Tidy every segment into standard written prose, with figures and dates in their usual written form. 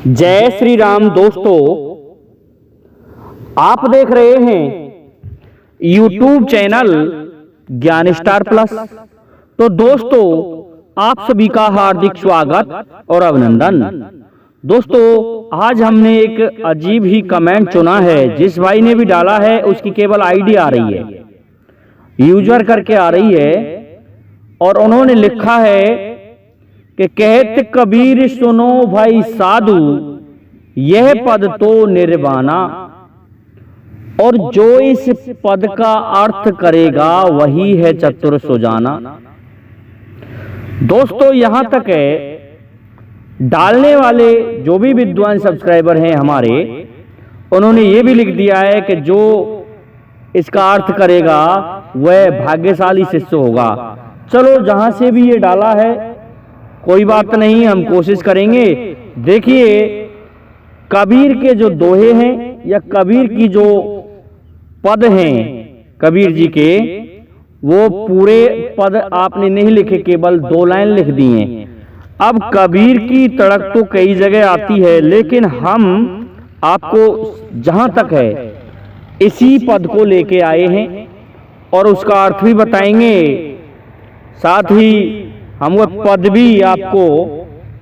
जय श्री राम दोस्तों, आप देख रहे हैं YouTube चैनल ज्ञान स्टार प्लस। तो दोस्तों, आप सभी का हार्दिक स्वागत और अभिनंदन। दोस्तों, आज हमने एक अजीब ही कमेंट चुना है। जिस भाई ने भी डाला है उसकी केवल आईडी आ रही है, यूजर करके आ रही है, और उन्होंने लिखा है कि कहत कबीर सुनो भाई साधु, यह पद तो निर्वाणा, और जो इस पद का अर्थ करेगा वही है चतुर सुजाना। दोस्तों, यहां तक है, डालने वाले जो भी विद्वान सब्सक्राइबर हैं हमारे, उन्होंने ये भी लिख दिया है कि जो इसका अर्थ करेगा वह भाग्यशाली शिष्य होगा। चलो, जहां से भी ये डाला है कोई बात नहीं, हम कोशिश करेंगे। देखिए, कबीर के जो दोहे हैं या कबीर की जो पद हैं कबीर जी के, वो पूरे पद आपने नहीं लिखे, केवल 2 लाइन लिख दी हैं। अब कबीर की तड़क तो कई जगह आती है, लेकिन हम आपको जहां तक है इसी पद को लेके आए हैं और उसका अर्थ भी बताएंगे। साथ ही हम वो पद भी आपको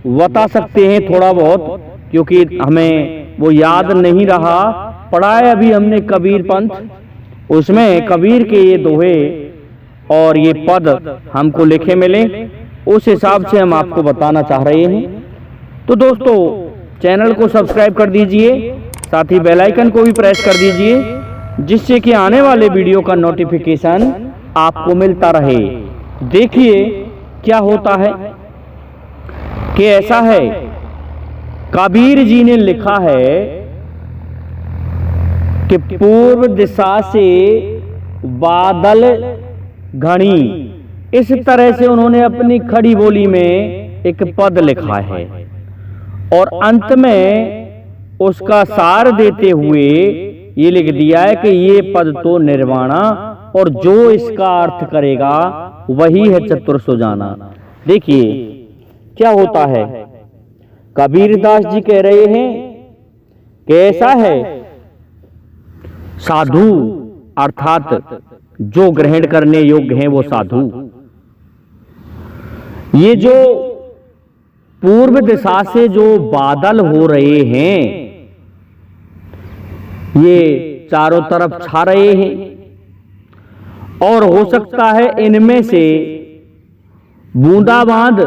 बता सकते हैं थोड़ा बहुत, क्योंकि हमें वो याद नहीं रहा। पढ़ा है अभी हमने कबीर पंथ, उसमें कबीर के ये दोहे और ये पद हमको लिखे मिले, उस हिसाब से हम आपको बताना चाह रहे हैं। तो दोस्तों, चैनल को सब्सक्राइब कर दीजिए, साथ ही बेल आइकन को भी प्रेस कर दीजिए, जिससे कि आने वाले वीडियो का नोटिफिकेशन आपको मिलता रहे। देखिए क्या होता है कि ऐसा है, कबीर जी ने लिखा है कि पूर्व दिशा से बादल घनी, इस तरह से उन्होंने अपनी खड़ी बोली में एक पद लिखा है, और अंत में उसका सार देते हुए ये लिख दिया है कि ये पद तो निर्वाणा, और जो इसका अर्थ करेगा वही है चतुर सुजाना। देखिए क्या होता है, कबीरदास जी कह रहे हैं कि ऐसा है, साधु अर्थात जो ग्रहण करने योग्य हैं वो साधु। ये जो पूर्व दिशा से जो बादल हो रहे हैं, ये चारों तरफ छा रहे हैं, और हो सकता है इनमें से बूंदाबांद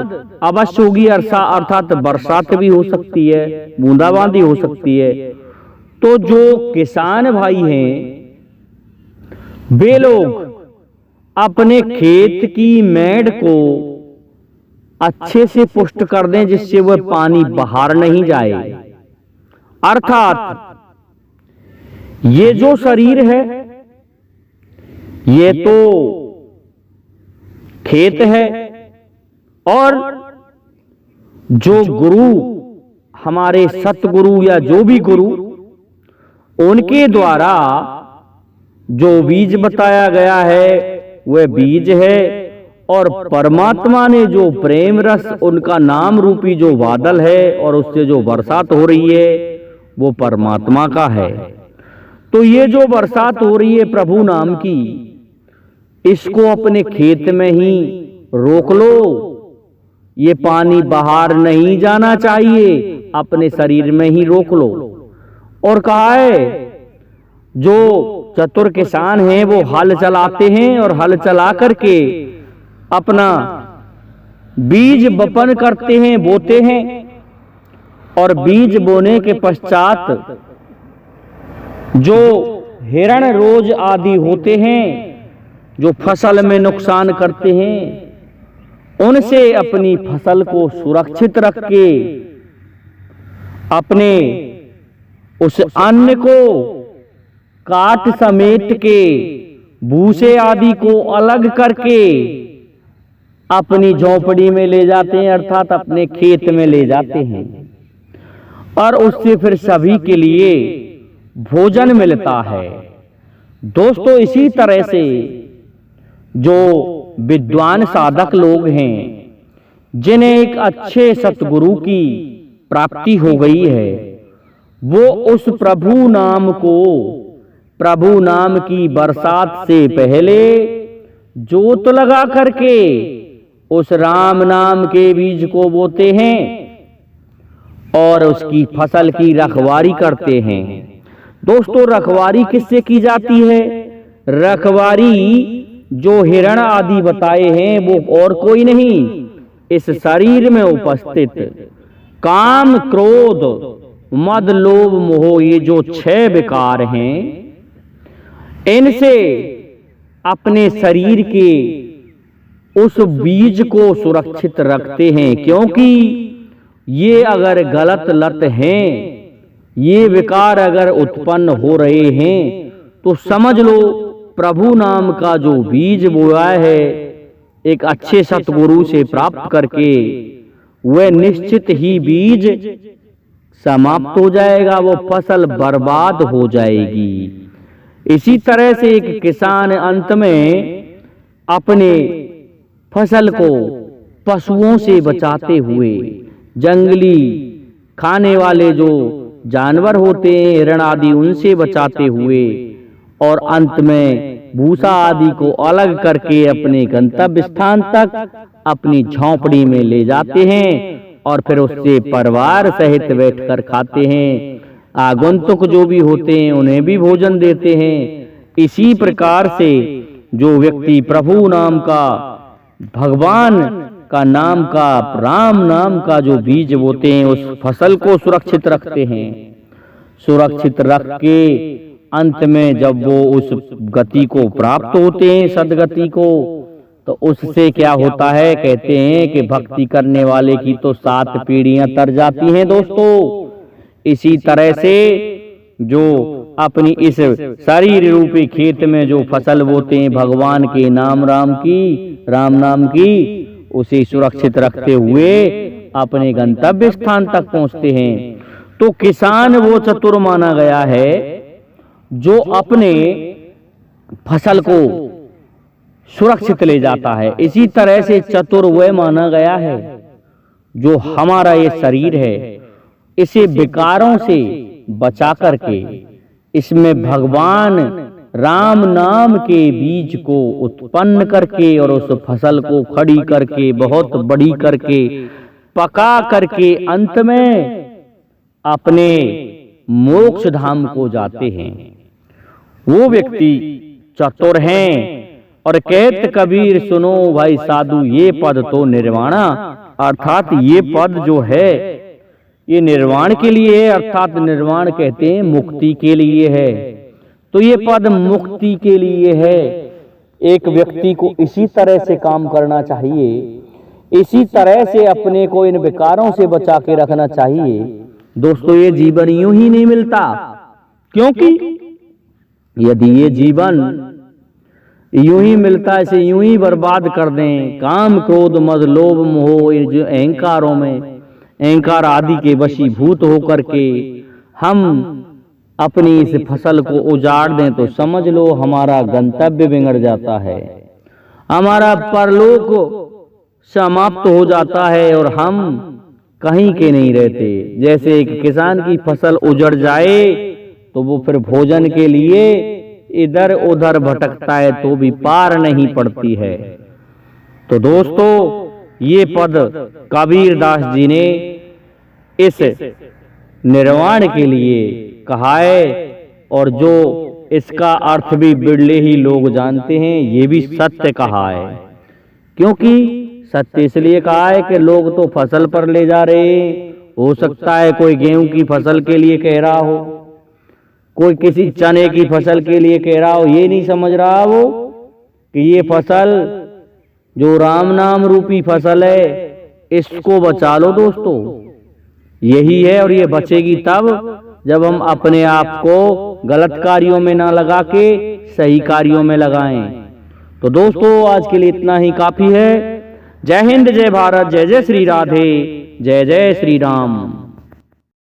अवश्य होगी, अर्थात बरसात भी हो सकती है, बूंदाबांदी हो सकती है। तो जो किसान भाई हैं, वे लोग अपने खेत की मेड़ को अच्छे से पुष्ट कर दें, जिससे वह पानी बाहर नहीं जाए। अर्थात ये जो शरीर है ये तो खेत है, और जो गुरु हमारे सतगुरु या जो भी गुरु, उनके द्वारा जो बीज बताया गया है वह बीज है, और परमात्मा ने जो प्रेम रस, उनका नाम रूपी जो बादल है और उससे जो बरसात हो रही है वो परमात्मा का है। तो ये जो बरसात हो रही है प्रभु नाम की, इसको अपने खेत में ही रोक लो। ये पानी बाहर नहीं जाना चाहिए, अपने शरीर में ही रोक लो। और कहा है, जो चतुर किसान हैं वो हल चलाते हैं, और हल चला करके अपना बीज बपन करते हैं, बोते हैं, और बीज बोने के पश्चात जो हिरण रोज आदि होते हैं, जो फसल में नुकसान करते हैं, उनसे अपनी फसल को सुरक्षित रख के अपने उस अन्न को काट समेट के, भूसे आदि को अलग करके अपनी झोपड़ी में ले जाते हैं, अर्थात अपने खेत में ले जाते हैं, और उससे फिर सभी के लिए भोजन मिलता है। दोस्तों, इसी तरह से जो विद्वान साधक लोग हैं, जिन्हें एक अच्छे सतगुरु की प्राप्ति हो गई है, वो उस प्रभु नाम की बरसात से पहले जोत लगा करके उस राम नाम के बीज को बोते हैं और उसकी फसल की रखवारी करते हैं। दोस्तों, रखवारी किससे की जाती है? रखवारी जो हिरण आदि बताए हैं वो और कोई नहीं, इस शरीर में उपस्थित काम, क्रोध, मद, लोभ, मोह, ये जो 6 विकार हैं, इनसे अपने शरीर के उस बीज को सुरक्षित रखते हैं। क्योंकि ये अगर गलत लत हैं, ये विकार अगर उत्पन्न हो रहे हैं, तो समझ लो प्रभु नाम का जो बीज बोया है एक अच्छे सतगुरु से प्राप्त करके, वह निश्चित ही बीज समाप्त हो जाएगा, वो फसल बर्बाद हो जाएगी। इसी तरह से एक किसान अंत में अपने फसल को पशुओं से बचाते हुए, जंगली खाने वाले जो जानवर होते हैं हिरण आदि, उनसे बचाते हुए, और अंत में भूसा आदि को अलग करके अपने गंतव्य स्थान तक अपनी झोंपड़ी में ले जाते हैं और फिर उससे परिवार सहित बैठकर खाते हैं। आगंतुक जो भी होते हैं उन्हें भी भोजन देते हैं। इसी प्रकार से जो व्यक्ति प्रभु नाम का, भगवान का नाम का, राम नाम का जो बीज बोते हैं, उस फसल को सुरक्षित रखते हैं। सुरक्षित रख के अंत में जब वो उस गति को प्राप्त होते हैं, सदगति को, तो उससे क्या होता है? कहते हैं कि भक्ति करने वाले की तो 7 पीढ़ियां तर जाती हैं। दोस्तों, इसी तरह से जो अपनी इस शरीर रूपी खेत में जो फसल बोते हैं भगवान के नाम, राम नाम की, उसे सुरक्षित रखते हुए अपने गंतव्य स्थान तक पहुंचते हैं। तो किसान वो चतुर माना गया है जो अपने फसल को सुरक्षित ले जाता है। इसी तरह से चतुर वह माना गया है जो हमारा ये शरीर है, इसे विकारों से बचा करके इसमें भगवान राम नाम के बीज को उत्पन्न करके और उस फसल को खड़ी करके, बहुत बड़ी करके, पका करके अंत में अपने मोक्ष धाम को जाते हैं। वो व्यक्ति चतुर हैं। और कहत कबीर सुनो भाई साधु, ये पद तो निर्वाणा, अर्थात ये पद जो है ये निर्वाण के लिए है, अर्थात निर्वाण कहते हैं मुक्ति के लिए है। तो ये पद मुक्ति के लिए है। एक व्यक्ति को इसी तरह से काम करना चाहिए, इसी तरह से अपने को इन विकारों से बचा के रखना चाहिए। दोस्तों, ये जीवन यूं ही नहीं मिलता, क्योंकि यदि ये जीवन यूं ही मिलता, इसे यूं ही बर्बाद कर दें, काम, क्रोध, मद, लोभ, मोह, ये जो अहंकारों में, अहंकार आदि के वशीभूत होकर के हम अपनी इस फसल को उजाड़ दें, तो समझ लो हमारा गंतव्य बिगड़ जाता है, हमारा परलोक समाप्त हो जाता है और हम कहीं के नहीं रहते। जैसे एक किसान की फसल उजड़ जाए तो वो फिर भोजन के लिए इधर उधर भटकता है तो भी पार नहीं पड़ती है। तो दोस्तों, ये पद कबीर दास जी ने इस निर्वाण के लिए कहा है, और जो इसका अर्थ भी बिरले ही लोग जानते हैं, ये भी सत्य कहा है। क्योंकि सत्य इसलिए कहा है कि लोग तो फसल पर ले जा रहे हैं, हो सकता है कोई गेहूं की फसल के लिए कह रहा हो, कोई किसी चने की फसल के लिए कह रहा हो, ये नहीं समझ रहा वो कि ये फसल जो राम नाम रूपी फसल है, इसको बचा लो दोस्तों। यही है, और ये बचेगी तब जब हम अपने आप को गलत कार्यों में ना लगा के सही कार्यों में लगाएं। तो दोस्तों, आज के लिए इतना ही काफी है। जय हिंद, जय भारत, जय जय श्री राधे, जय जय श्री राम।